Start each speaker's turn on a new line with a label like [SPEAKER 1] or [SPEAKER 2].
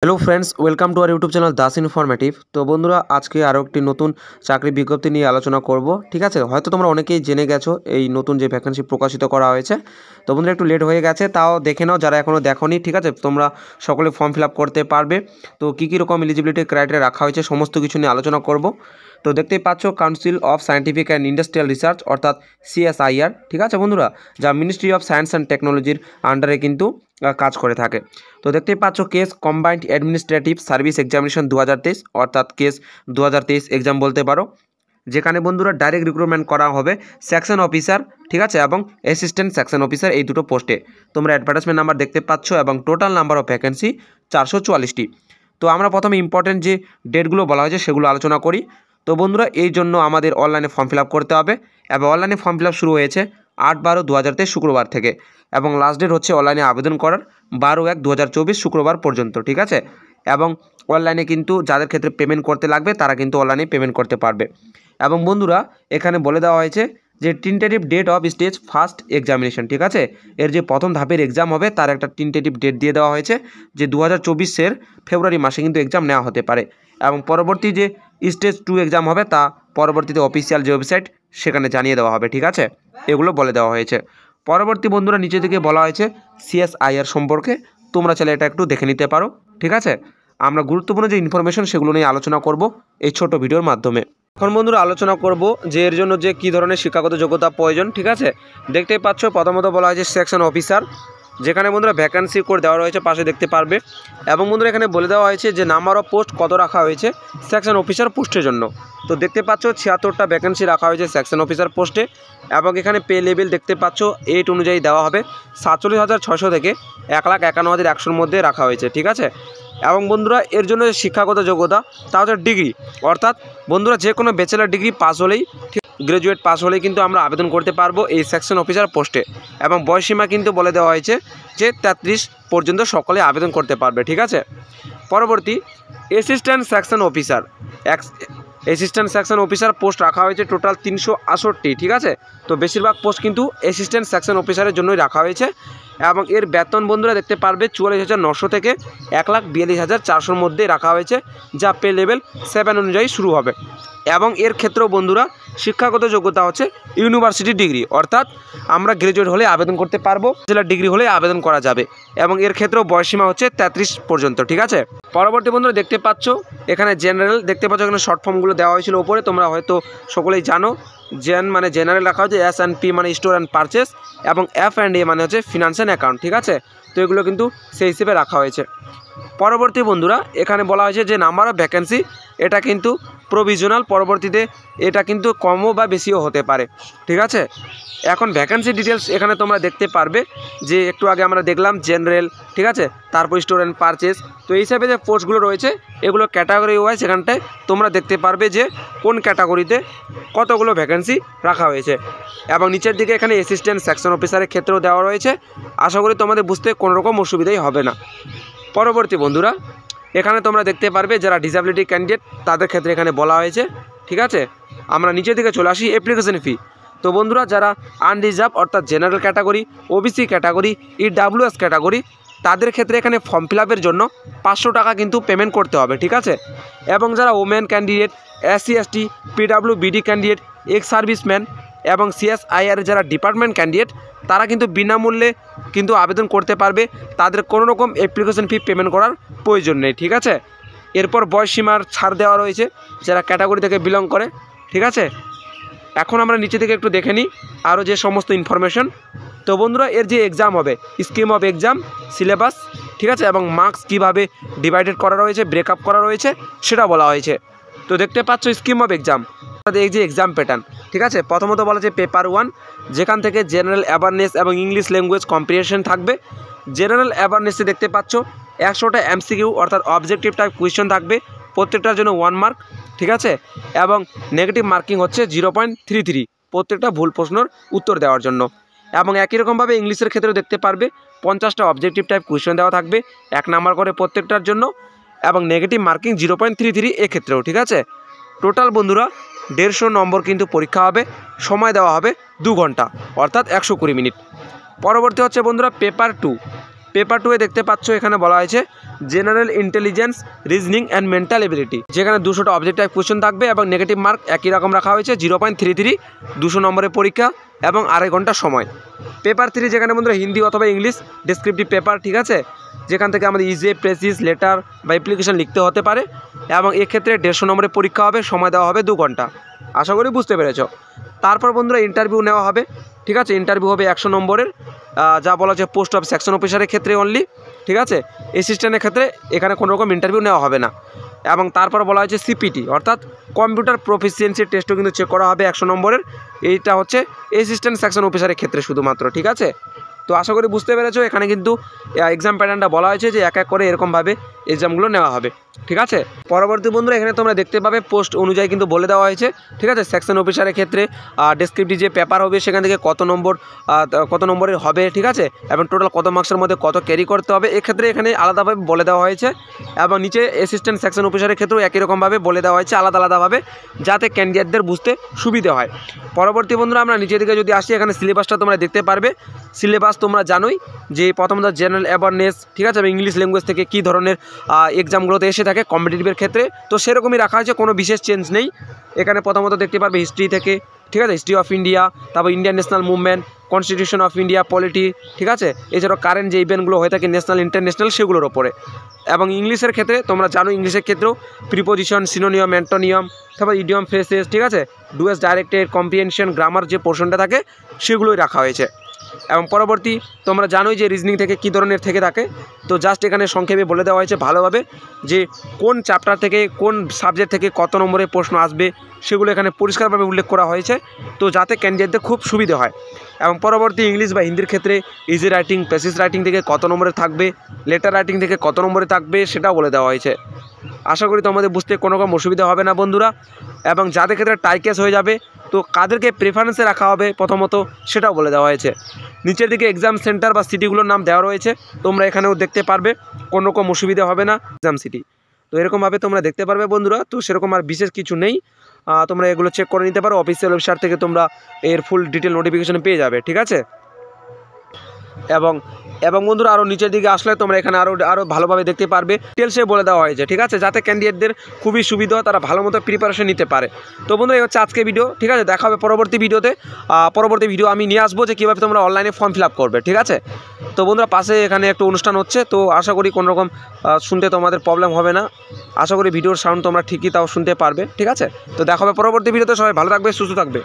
[SPEAKER 1] Hello friends, welcome to our YouTube channel Das informative. তো বন্ধুরা, আজকে আরও একটি নতুন চাকরি বিজ্ঞপ্তি নিয়ে আলোচনা করব। ঠিক আছে, হয়তো তোমরা অনেকেই জেনে গেছো এই নতুন যে ভ্যাকেন্সি প্রকাশিত করা হয়েছে। তো বন্ধুরা, একটু লেট হয়ে গেছে, তাও দেখে নাও যারা এখনও দেখোনি। ঠিক আছে, তোমরা সকলে ফর্ম ফিল আপ করতে পারবে। তো কী রকম এলিজিবিলিটি ক্রাইটেরিয়া রাখা হয়েছে সমস্ত কিছু নিয়ে আলোচনা করব। তো দেখতেই পাচ্ছ, council of scientific and industrial research অর্থাৎ CSIR। ঠিক আছে বন্ধুরা, যা মিনিস্ট্রি অফ সায়েন্স অ্যান্ড টেকনোলজির আন্ডারে কিন্তু কাজ করে থাকে। তো দেখতেই পাচ্ছ, case combined administrative service examination 2023 অর্থাৎ কেস 2023 এক্সাম বলতে পারো, যেখানে বন্ধুরা ডাইরেক্ট রিক্রুটমেন্ট করা হবে সেকশন অফিসার, ঠিক আছে, এবং অ্যাসিস্ট্যান্ট সেকশন অফিসার, এই দুটো পোস্টে। তোমরা অ্যাডভার্টাইজমেন্ট নাম্বার দেখতে পাচ্ছ এবং টোটাল নাম্বার অফ ভ্যাকেন্সি 444টি। তো আমরা প্রথমে ইম্পর্টেন্ট যে ডেটগুলো বলা হয়েছে সেগুলো আলোচনা করি। তো বন্ধুরা, এই জন্য আমাদের অনলাইনে ফর্ম ফিল আপ করতে হবে এবং অনলাইনে ফর্ম ফিল আপ শুরু হয়েছে 8/12/2023 শুক্রবার থেকে এবং লাস্ট ডেট হচ্ছে অনলাইনে আবেদন করার 12/1/2024 শুক্রবার পর্যন্ত। ঠিক আছে, এবং অনলাইনে কিন্তু যাদের ক্ষেত্রে পেমেন্ট করতে লাগবে তারা কিন্তু অনলাইনে পেমেন্ট করতে পারবে। এবং বন্ধুরা, এখানে বলে দেওয়া হয়েছে যে tentative date of stage first examination. ঠিক আছে, এর যে প্রথম ধাপের এক্সাম হবে তার একটা টেন্টেটিভ ডেট দিয়ে দেওয়া হয়েছে যে 2024-এর ফেব্রুয়ারি মাসে কিন্তু এক্সাম নেওয়া হতে পারে। এবং পরবর্তী যে স্টেজ 2 এক্সাম হবে তা পরবর্তীতে অফিসিয়াল যে ওয়েবসাইট সেখানে জানিয়ে দেওয়া হবে। ঠিক আছে, এগুলো বলে দেওয়া হয়েছে। পরবর্তী বন্ধুরা, নিচে থেকে বলা হয়েছে CSIR সম্পর্কে, তোমরা চাইলে এটা একটু দেখে নিতে পারো। ঠিক আছে, আমরা গুরুত্বপূর্ণ যে ইনফরমেশন সেগুলো নিয়ে আলোচনা করব এই ছোট ভিডিওর মাধ্যমে। এখন বন্ধুরা আলোচনা করব যে এর জন্য যে কী ধরনের শিক্ষাগত যোগ্যতা প্রয়োজন। ঠিক আছে, দেখতেই পাচ্ছ, প্রথমত বলা হয়েছে সেকশন অফিসার, যেখানে বন্ধুরা ভ্যাকান্সি কোড দেওয়া রয়েছে, পাশে দেখতে পারবে। এবং বন্ধুরা, এখানে বলে দেওয়া হয়েছে যে নাম্বার অফ পোস্ট কত রাখা হয়েছে সেকশন অফিসার পোস্টের জন্য। তো দেখতে পাচ্ছ 76টা ভ্যাকেন্সি রাখা হয়েছে সেকশন অফিসার পোস্টে। এবং এখানে পে লেভেল দেখতে পাচ্ছ 8 অনুযায়ী দেওয়া হবে 47,600 থেকে 1,51,100-র মধ্যে রাখা হয়েছে। ঠিক আছে, এবং বন্ধুরা, এর জন্য শিক্ষাগত যোগ্যতা তা হচ্ছে ডিগ্রি, অর্থাৎ বন্ধুরা যে কোনো ব্যাচেলার ডিগ্রি পাস হলেই, গ্র্যাজুয়েট পাস হলেই কিন্তু আমরা আবেদন করতে পারবো এই সেকশন অফিসার পোস্টে। এবং বয়সীমা কিন্তু বলে দেওয়া হয়েছে যে 33 পর্যন্ত সকলে আবেদন করতে পারবে। ঠিক আছে, পরবর্তী assistant section officer, assistant section officer post রাখা হয়েছে টোটাল 368টি। ঠিক আছে, তো বেশিরভাগ পোস্ট কিন্তু অ্যাসিস্ট্যান্ট সেকশন অফিসারের জন্যই রাখা হয়েছে। এবং এর বেতন বন্ধুরা দেখতে পারবে 44,900 থেকে 1,42,400-র মধ্যে রাখা হয়েছে, যা পে লেভেল 7 অনুযায়ী শুরু হবে। এবং এর ক্ষেত্রেও বন্ধুরা শিক্ষাগত যোগ্যতা হচ্ছে ইউনিভার্সিটি ডিগ্রি, অর্থাৎ আমরা গ্র্যাজুয়েট হলে আবেদন করতে পারবো, ব্যাচেলার ডিগ্রি হলে আবেদন করা যাবে। এবং এর ক্ষেত্রেও বয়সীমা হচ্ছে 33 পর্যন্ত। ঠিক আছে, পরবর্তী বন্ধুরা দেখতে পাচ্ছ এখানে জেনারেল দেখতে পাচ্ছ, এখানে শর্ট ফর্মগুলো দেওয়া হয়েছিল ওপরে, তোমরা হয়তো সকলেই জানো। মানে জেনারেল রাখা হচ্ছে, S&P মানে স্টোর অ্যান্ড পারচেস, এবং F&A মানে হচ্ছে ফিনান্স অ্যান্ড অ্যাকাউন্ট। ঠিক আছে, তো এগুলো কিন্তু সেই হিসেবে রাখা হয়েছে। পরবর্তী বন্ধুরা, এখানে বলা হয়েছে যে নাম্বার অফ ভ্যাকেন্সি এটা কিন্তু প্রভিজনাল, পরবর্তীতে এটা কিন্তু কমও বা বেশিও হতে পারে। ঠিক আছে, এখন ভ্যাকেন্সি ডিটেলস এখানে তোমরা দেখতে পারবে যে একটু আগে আমরা দেখলাম জেনারেল, ঠিক আছে, তারপর স্টোর অ্যান্ড পারচেস। তো এই হিসাবে যে পোস্টগুলো রয়েছে এগুলো ক্যাটাগরি ওয়াইজ এখানটায় তোমরা দেখতে পারবে যে কোন ক্যাটাগরিতে কতগুলো ভ্যাকেন্সি রাখা হয়েছে। এবং নিচের দিকে এখানে অ্যাসিস্ট্যান্ট সেকশন অফিসারের ক্ষেত্রেও দেওয়া রয়েছে। আশা করি তোমাদের বুঝতে কোনো রকম অসুবিধাই হবে না। পরবর্তী বন্ধুরা, এখানে তোমরা দেখতে পারবে যারা ডিসেবিলিটি ক্যান্ডিডেট তাদের ক্ষেত্রে এখানে বলা হয়েছে। ঠিক আছে, আমরা নিচের দিকে চলে আসি, অ্যাপ্লিকেশন ফি। তো বন্ধুরা, যারা আনরিজার্ভ অর্থাৎ general category, OBC category, EWS category, তাদের ক্ষেত্রে এখানে ফর্ম ফিল আপের জন্য 500 টাকা কিন্তু পেমেন্ট করতে হবে। ঠিক আছে, এবং যারা women candidate, SC ST, PWBD candidate, ex serviceman এবং CSIR যারা ডিপার্টমেন্ট ক্যান্ডিডেট, তারা কিন্তু বিনামূল্যে কিন্তু আবেদন করতে পারবে, তাদের কোনো রকম অ্যাপ্লিকেশন ফি পেমেন্ট করার প্রয়োজন নেই। ঠিক আছে, এরপর বয়সীমার ছাড় দেওয়া রয়েছে যারা ক্যাটাগরি থেকে বিলং করে। ঠিক আছে, এখন আমরা নিচে থেকে একটু দেখে নিই আরও যে সমস্ত ইনফরমেশন। তো বন্ধুরা, এর যে এক্সাম হবে, স্কিম অফ এক্সাম, সিলেবাস, ঠিক আছে, এবং মার্কস কীভাবে ডিভাইডেড করা রয়েছে, ব্রেকআপ করা রয়েছে সেটা বলা হয়েছে। তো দেখতে পাচ্ছ স্কিম অফ এক্সাম, এই যে এক্সাম প্যাটার্ন। ঠিক আছে, প্রথমত বলা হচ্ছে পেপার 1, যেখান থেকে জেনারেল অ্যাওয়ারনেস এবং ইংলিশ ল্যাঙ্গুয়েজ কম্প্রিহেনশন থাকবে। জেনারেল অ্যাওয়ারনেসে দেখতে পাচ্ছ 100টা MCQ অর্থাৎ অবজেক্টিভ টাইপ কোয়েশ্চেন থাকবে, প্রত্যেকটার জন্য 1 মার্ক। ঠিক আছে, এবং নেগেটিভ মার্কিং হচ্ছে 0.33 প্রত্যেকটা ভুল প্রশ্নের উত্তর দেওয়ার জন্য। এবং একই রকমভাবে ইংলিশের ক্ষেত্রে দেখতে পারবে 50টা অবজেক্টিভ টাইপ কোয়েশ্চেন দেওয়া থাকবে, 1 নাম্বার করে প্রত্যেকটার জন্য, এবং নেগেটিভ মার্কিং 0.33 এক্ষেত্রেও। ঠিক আছে, টোটাল বন্ধুরা 150 নম্বর কিন্তু পরীক্ষা হবে, সময় দেওয়া হবে 2 ঘন্টা অর্থাৎ 120 মিনিট। পরবর্তী হচ্ছে বন্ধুরা পেপার 2, পেপার 2 দেখতে পাচ্ছ এখানে বলা হয়েছে general intelligence, reasoning and mental ability, যেখানে 200টা অবজেক্টিভ কোয়েশ্চেন থাকবে এবং নেগেটিভ মার্ক একই রকম রাখা হয়েছে 0.33, 200 নম্বরের পরীক্ষা এবং 2.5 ঘন্টা সময়। পেপার 3 যেখানে বন্ধুরা হিন্দি অথবা ইংলিশ ডেসক্রিপটিভ পেপার, ঠিক আছে, যেখান থেকে আমাদের ইজে, প্রেসিস, লেটার বা অ্যাপ্লিকেশন লিখতে হতে পারে এবং এক্ষেত্রে 150 নম্বরের পরীক্ষা হবে, সময় দেওয়া হবে 2 ঘন্টা। আশা করি বুঝতে পেরেছ। তারপর বন্ধুরা ইন্টারভিউ নেওয়া হবে, ঠিক আছে, ইন্টারভিউ হবে 100 নম্বরের, যা বলা হচ্ছে পোস্ট অফ সেকশন অফিসারের ক্ষেত্রে অনলি, ঠিক আছে, অ্যাসিস্ট্যান্টের ক্ষেত্রে এখানে কোনো রকম ইন্টারভিউ নেওয়া হবে না। এবং তারপর বলা হয়েছে সিপিটি অর্থাৎ কম্পিউটার প্রফিসিয়েন্সি টেস্টও কিন্তু চেক করা হবে 100 নম্বরের, এইটা হচ্ছে অ্যাসিস্ট্যান্ট সেকশন অফিসারের ক্ষেত্রে শুধুমাত্র, ঠিক আছে। তো আশা করি বুঝতে পেরেছো। এখানে কিন্তু এক্সাম প্যাটার্নটা বলা হয়েছে যে এক এক করে এরকমভাবে এক্সামগুলো নেওয়া হবে, ঠিক আছে। পরবর্তী বন্ধুরা এখানে তোমরা দেখতে পাবে পোস্ট অনুযায়ী কিন্তু বলে দেওয়া হয়েছে, ঠিক আছে। সেকশন অফিসারের ক্ষেত্রে ডেসক্রিপটিভ যে পেপার হবে সেখান থেকে কত নম্বরের হবে, ঠিক আছে, এবং টোটাল কত মার্কসের মধ্যে কত ক্যারি করতে হবে এক্ষেত্রে এখানে আলাদাভাবে বলে দেওয়া হয়েছে। এবং নিচে অ্যাসিস্ট্যান্ট সেকশন অফিসারের ক্ষেত্রেও একই রকমভাবে বলে দেওয়া হয়েছে আলাদাভাবে, যাতে ক্যান্ডিডেটদের বুঝতে সুবিধা হয়। পরবর্তী বন্ধুরা আমরা নিচের দিকে যদি আসি, এখানে সিলেবাসটা তোমরা দেখতে পারবে। সিলেবাস তোমরা জানোই যে প্রথমত জেনারেল অ্যাওয়ারনেস, ঠিক আছে, এবং ইংলিশ ল্যাঙ্গুয়েজ থেকে কী ধরনের এক্সামগুলোতে এসে থাকে কম্পিটিটিভের ক্ষেত্রে, তো সেরকমই রাখা হয়েছে, কোনো বিশেষ চেঞ্জ নেই। এখানে প্রথমত দেখতে পারবে হিস্ট্রি থেকে, ঠিক আছে, হিস্ট্রি অফ ইন্ডিয়া, তারপর Indian national movement, constitution of India, polity, ঠিক আছে, এছাড়াও কারেন্ট যে ইভেন্টগুলো হয়ে থাকে ন্যাশনাল ইন্টারন্যাশনাল সেগুলোর ওপরে। এবং ইংলিশের ক্ষেত্রে তোমরা জানো ইংলিশের ক্ষেত্রেও প্রিপোজিশন, সিনোনিয়াম, অ্যান্টোনিয়াম, তারপর ইডিয়ম, ফ্রেজেস, ঠিক আছে, ডুয়েস, ডাইরেক্টেড, কম্প্রিহেনশন, গ্রামার যে পোর্শনটা থাকে সেগুলোই রাখা হয়েছে। এবং পরবর্তী তোমরা জানোই যে রিজনিং থেকে কী ধরনের থেকে থাকে, তো জাস্ট এখানে সংক্ষেপে বলে দেওয়া হয়েছে ভালোভাবে যে কোন চ্যাপ্টার থেকে কোন সাবজেক্ট থেকে কত নম্বরের প্রশ্ন আসবে সেগুলো এখানে পরিষ্কারভাবে উল্লেখ করা হয়েছে, তো যাতে ক্যান্ডিডেটদের খুব সুবিধে হয়। এবং পরবর্তী ইংলিশ বা হিন্দির ক্ষেত্রে ইজি রাইটিং, প্যাসেজ রাইটিং থেকে কত নম্বরে থাকবে, লেটার রাইটিং থেকে কত নম্বরে থাকবে সেটাও বলে দেওয়া হয়েছে। আশা করি তোমাদের বুঝতে কোনো রকম অসুবিধা হবে না বন্ধুরা। এবং যাদের ক্ষেত্রে টাইকেস হয়ে যাবে তো কাদেরকে প্রেফারেন্সে রাখা হবে প্রথমত সেটাও বলে দেওয়া হয়েছে। নিচের দিকে এক্সাম সেন্টার বা সিটিগুলোর নাম দেওয়া রয়েছে, তোমরা এখানেও দেখতে পারবে, কোনো রকম অসুবিধা হবে না। এক্সাম সিটি তো এরকমভাবে তোমরা দেখতে পারবে বন্ধুরা। তো সেরকম আর বিশেষ কিছু নেই, তোমরা এগুলো চেক করে নিতে পারো, অফিসিয়াল ওয়েবসাইট থেকে তোমরা এর ফুল ডিটেল নোটিফিকেশন পেয়ে যাবে, ঠিক আছে। এবং বন্ধুরা আরও নিচের দিকে আসলে তোমরা এখানে আরও ভালোভাবে দেখতে পারবে, ডিটেলসে বলে দেওয়া হয়েছে, ঠিক আছে, যাতে ক্যান্ডিডেটদের খুবই সুবিধা হয়, তারা ভালো মতো প্রিপারেশন নিতে পারে। তো বন্ধুরা এই হচ্ছে আজকে ভিডিও, ঠিক আছে, দেখা হবে পরবর্তী ভিডিওতে। পরবর্তী ভিডিও আমি নিয়ে আসবো যে কীভাবে তোমরা অনলাইনে ফর্ম ফিল আপ করবে, ঠিক আছে। তো বন্ধুরা পাশে এখানে একটা অনুষ্ঠান হচ্ছে, তো আশা করি কোনো রকম শুনতে তোমাদের প্রবলেম হবে না, আশা করি ভিডিওর সাউন্ড তোমরা ঠিকই তাও শুনতে পারবে, ঠিক আছে। তো দেখা হবে পরবর্তী ভিডিওতে, সবাই ভালো থাকবে, সুস্থ থাকবে।